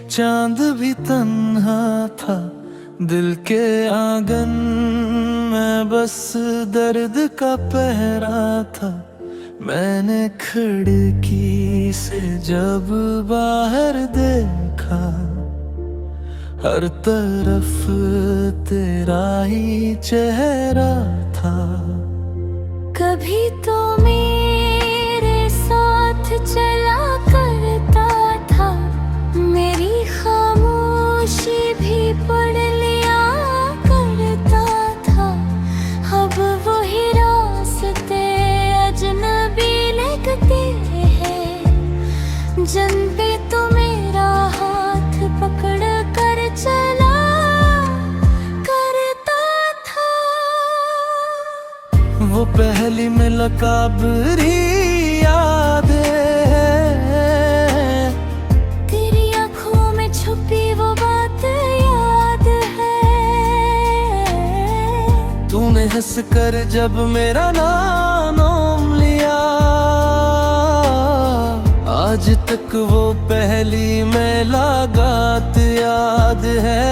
चांद भी तन्हा था दिल के आंगन में, बस दर्द का पहरा था। मैंने खिड़की से जब बाहर देखा, हर तरफ तेरा ही चेहरा था। कभी तो मेरे साथ चला करता था, मेरी खामोशी भी पढ़ लिया करता था। अब वही रास्ते अजनबी लगते हैं, जन पे तो मेरा हाथ पकड़ कर चला करता था। वो पहली मुलाकात याद है, तेरी आँखों में छुपी वो बात याद है। तूने हंस कर जब मेरा नाम लिया, आज तक वो पहली मुलाकात याद है।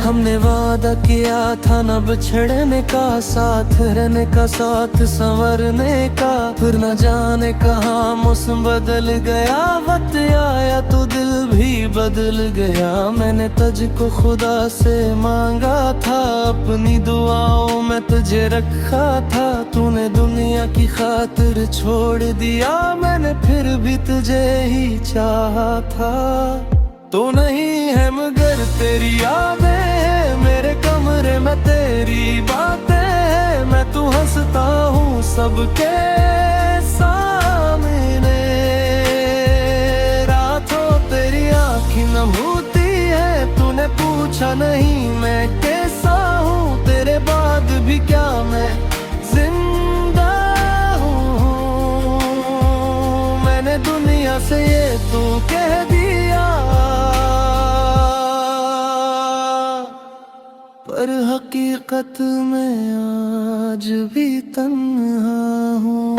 हमने वादा किया था न बिछड़ने का, साथ रहने का, साथ संवरने का। फिर न जाने कहाँ मौसम बदल गया, वक्त आया तो दिल भी बदल गया। मैंने तुझको खुदा से मांगा था, अपनी दुआओं में तुझे रखा था। तूने दुनिया की खातिर छोड़ दिया, मैंने फिर भी तुझे ही चाहा था। तो नहीं है मगर तेरी यादें हैं मेरे कमरे में, तेरी बातें हैं। मैं तू हंसता हूँ सबके सामने, रातों तेरी आँखें नम होती है। तूने पूछा नहीं मैं कैसा हूँ, तेरे बाद भी क्या मैं जिंदा हूँ। मैंने दुनिया से ये तू कह दिया, पर हकीकत में आज भी तन्हा हूँ।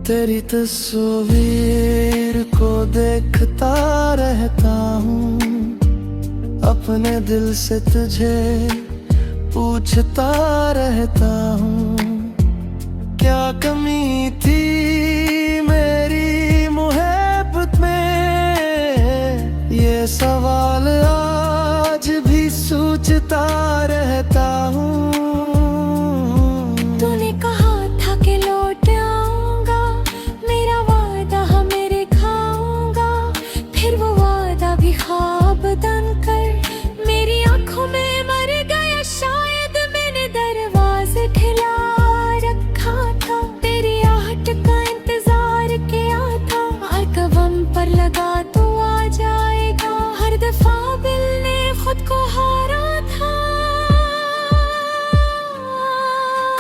तेरी तस्वीर को देखता रहता हूँ, अपने दिल से तुझे पूछता रहता हूँ। क्या कमी थी मेरी मोहब्बत में, ये सवाल आज भी सोचता रहता हूँ। तूने कहा था कि लौट आऊंगा, मेरा वादा हाँ मेरे खाऊंगा। फिर वो वादा भी ख्वाब बनकर मेरी आंखों में मर गया। शायद मैंने दरवाजे ठिला रखा था, तेरी आहट का इंतजार किया था। हर कदम पर लगा तो आ जाएगा, हर दफा दिल ने खुद को हारा था।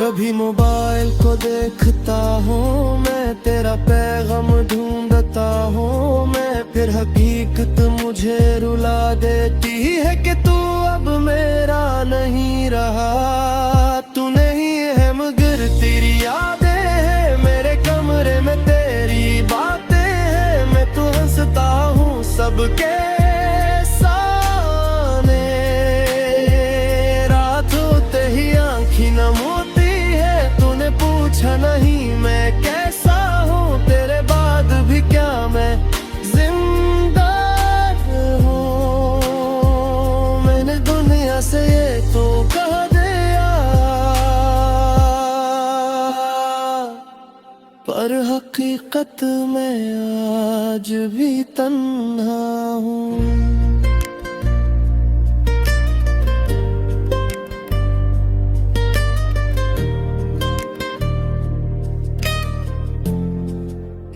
कभी मोबाइल को देखता हूँ मैं, तेरा पैगाम ढूंढता हूँ मैं। फिर हकीकत मुझे रुला देती है कि तू अब मेरा नहीं रहा। तू नहीं है मगर तेरी यादें हैं मेरे कमरे में, तेरी बातें हैं। मैं तो हंसता हूँ सबके सामने, रात होते ही आँखें नम होती है। तूने पूछा नहीं मैं कैसा हूँ, तेरे बाद भी क्या मैं जिंदा हूँ। मैंने दुनिया से ये तो कह दिया, पर हकीकत में आज भी तन्हा हूँ।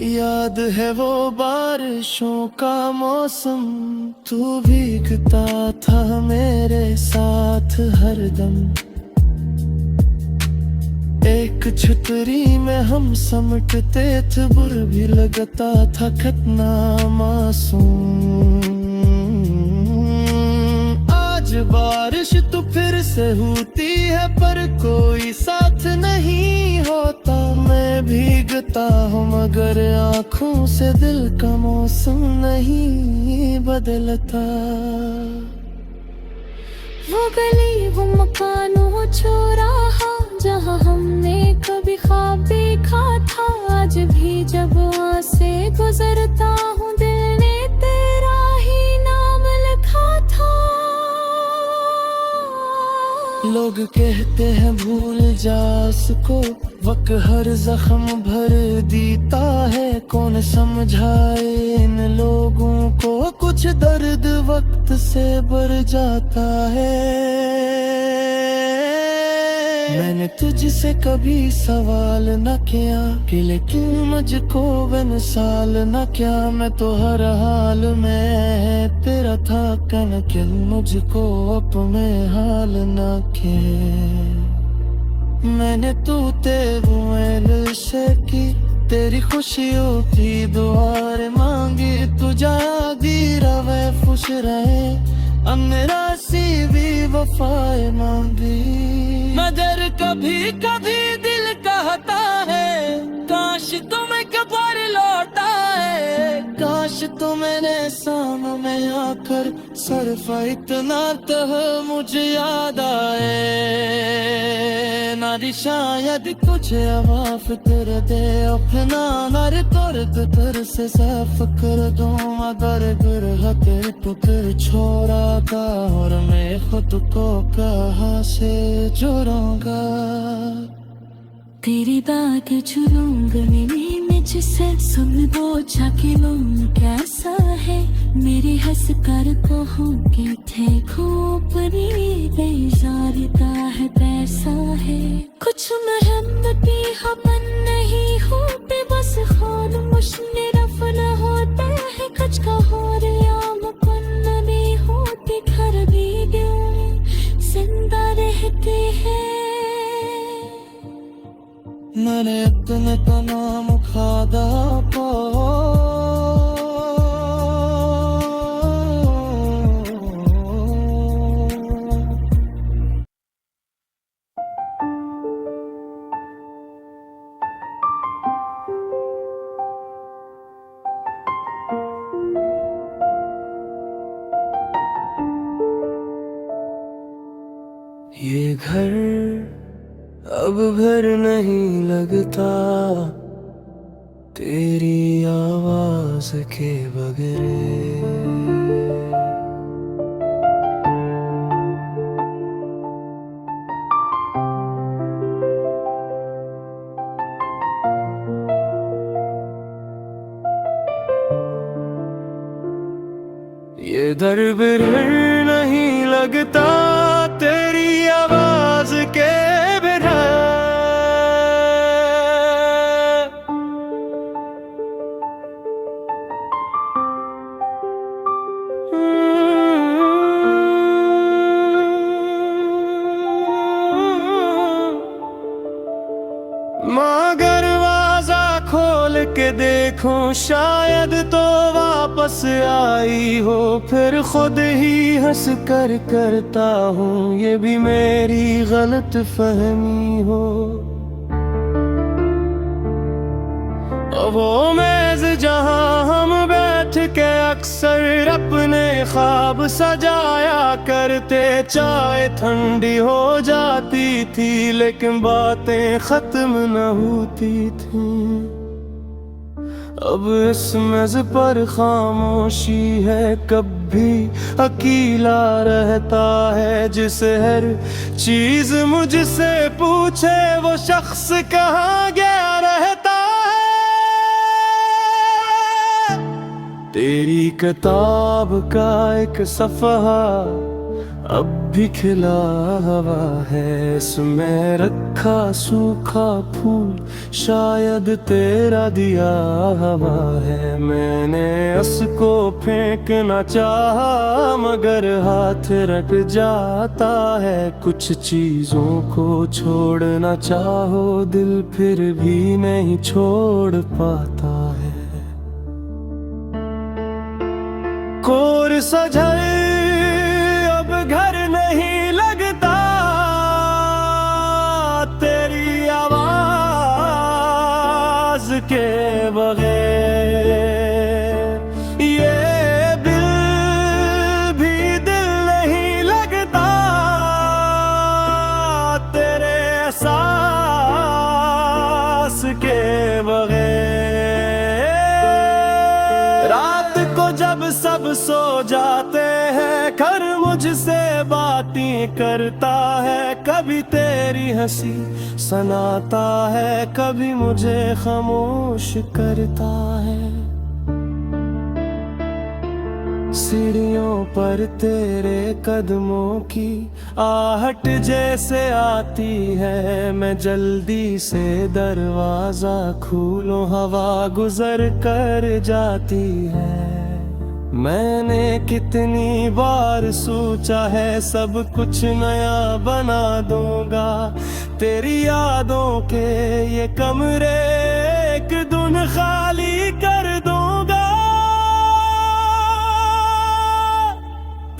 याद है वो बारिशों का मौसम, तू भीगता था मेरे साथ हरदम। एक छतरी में हम समटते थे, बुर भी लगता था कितना मासूम। आज आज बारिश तो फिर से होती है पर कोई साथ नहीं होता। मैं भीगता हूँ मगर आँखों से दिल का मौसम नहीं बदलता। वो गली वो मकान वो चौराहा जहाँ हमने कभी ख्वाब देखा था, आज भी जब वहाँ से गुजरता हूँ दिल ने तेरा ही नाम लिखा था। लोग कहते हैं भूल जा उसको, वक्त हर जख्म भर देता है। कौन समझाए इन लोगों को, कुछ दर्द वक्त से बढ़ जाता है। मैंने तुझसे कभी सवाल न किया कि लेकिन मुझको बेमिसाल न क्या। मैं तो हर हाल में तेरा था लेकिन मुझको अपने हाल न के। मैंने तू तेरे से की तेरी खुशियों की दुआएं मांगी। तू जादी रवे खुश रहे अब मेरा सी भी वफाएं मांगी। मगर कभी कभी दिल कहता है काश तुम्हें कबर लौटा है। काश तो मेरे सामने आकर सरफा इतना तह मुझे याद आए। नारी शायद कुछ आवाफ कर दे अपना नारे तोर तर से साफ कर दूं। मगर गुरहते तो फिर छोड़ा था और मैं खुद को कहाँ से जोड़ूंगा। तेरी बात छुड़ूंगी मैं जिसे सुन वो जाके लूं कैसा है। मेरे हंस कर कहूँगी थे खूबरी बेजारता है पैसा है। कुछ मेहनती हमन नहीं हो बस खान मुश्ने रफन होते हैं। कुछ का हो रिया मुकन्न नहीं होती घर भी दिल जिंदा रहते हैं। मैंने अपने का नाम खादा पो ये घर अब घर नहीं लगता तेरी आवाज के बगैर। ये दर बिर नहीं लगता तेरी आवाज के बिना। मगर दरवाजा खोल के देखूं शायद तो वापस आई हो। फिर खुद ही हंस कर करता हूँ ये भी मेरी गलत फहमी हो। वो मेज जहाँ हम बैठ के अक्सर अपने ख्वाब सजाया करते। चाय ठंडी हो जाती थी लेकिन बातें खत्म न होती थी। अब इस मेज पर खामोशी है कभी अकेला रहता है। जिसे हर चीज मुझसे पूछे वो शख्स कहाँ गया रहता है। तेरी किताब का एक सफ़हा अब भी खिला हुआ है। इसमें रखा सूखा फूल शायद तेरा दिया हुआ है। मैंने उसको फेंकना चाहा मगर हाथ रट जाता है। कुछ चीजों को छोड़ना चाहो दिल फिर भी नहीं छोड़ पाता है। कोर सजाए अब घर बगैर। रात को जब सब सो जाते हैं घर मुझसे बातें करता है, कभी तेरी हंसी सुनाता है, कभी मुझे खामोश करता है। सीढ़ियों पर तेरे कदमों की आहट जैसे आती है, मैं जल्दी से दरवाजा खोलूं हवा गुजर कर जाती है। मैंने कितनी बार सोचा है सब कुछ नया बना दूंगा, तेरी यादों के ये कमरे एक दिन खाली कर दूंगा।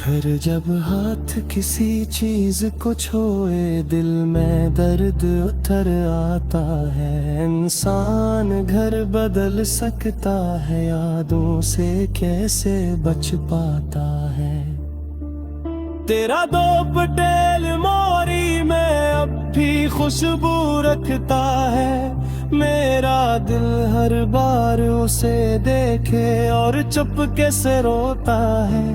फिर जब हाथ किसी चीज को छुए दिल में दर्द उतर आता है। इंसान घर बदल सकता है, यादों से कैसे बच पाता है। तेरा दो पटेल मोरी में अब भी खुशबू रखता है, मेरा दिल हर बार उसे देखे और चुपके से रोता है।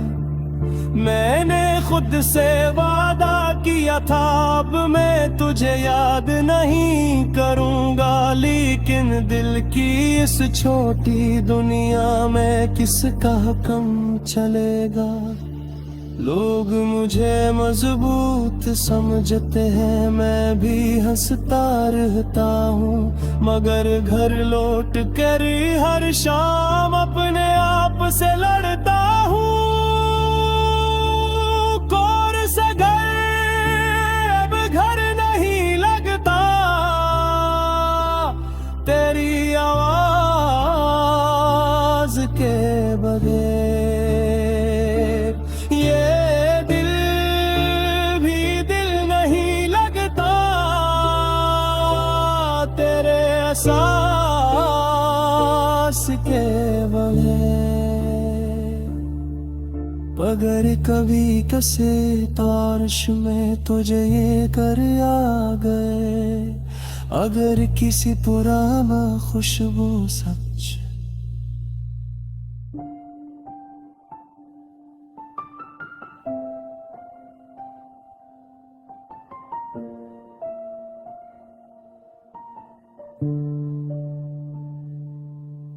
मैंने खुद से वादा किया था अब मैं तुझे याद नहीं करूंगा, लेकिन दिल की इस छोटी दुनिया में किसका हुक्म चलेगा। लोग मुझे मजबूत समझते हैं, मैं भी हंसता रहता हूँ, मगर घर लौट कर हर शाम अपने आप से लड़ता हूँ। तेरी आवाज के बगैर ये दिल भी दिल नहीं लगता, तेरे एहसास के बगैर। अगर कभी कसे तारश में तुझे ये कर आ गए, अगर किसी पुराना खुशबू सच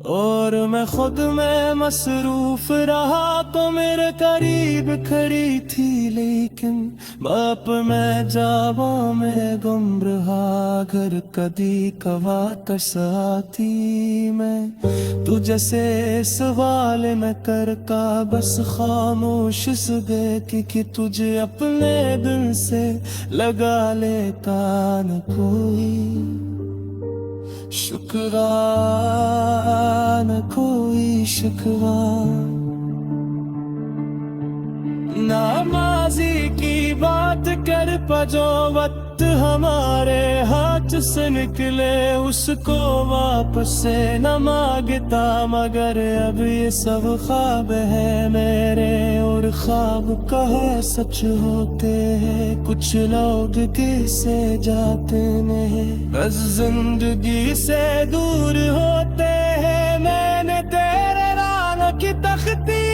और मैं खुद में मसरूफ रहा तो मेरे करीब खड़ी थी, लेकिन बाप मैं जावा में गुम रहा। घर कदी कवा कसाती मैं तुझे से सवाल न कर का, बस खामोश से देख कि तुझे अपने दिल से लगा लेता न कोई शुक्रा न कोई शुक्रा। ना माजी की बात कर पजो वक्त हमारे हाथ से निकले, उसको वापस से न मांगता, मगर अब ये सब ख्वाब है मेरे और ख्वाब कहे सच होते हैं। कुछ लोग किसे जाते नहीं बस जिंदगी से दूर होते हैं। मैंने तेरे नाम की तख्ती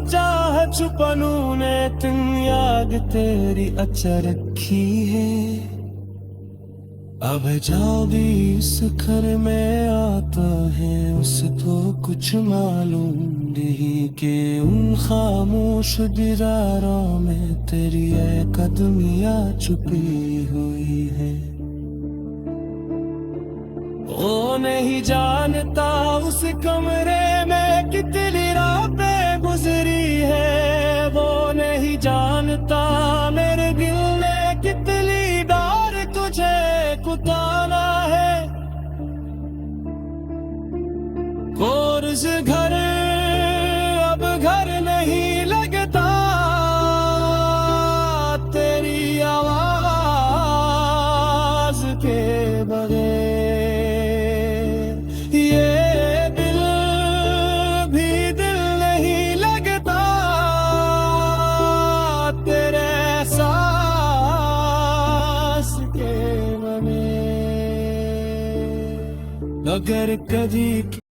चाह छुपनू ने तुम याद तेरी अच्छा रखी है। अब जाओ भी इस घर में आता है, उसको कुछ मालूम नहीं कि उन खामोश दीवारों में तेरी कदमियाँ छुपी हुई है। वो नहीं जानता उस कमरे में कितनी रातें गुजरी है, वो नहीं जानता मेरे दिल ने कितनी बार तुझे कुताना है। कोर्स घर अब घर नहीं लगता, तेरी आवाज के बगैर मगर कभी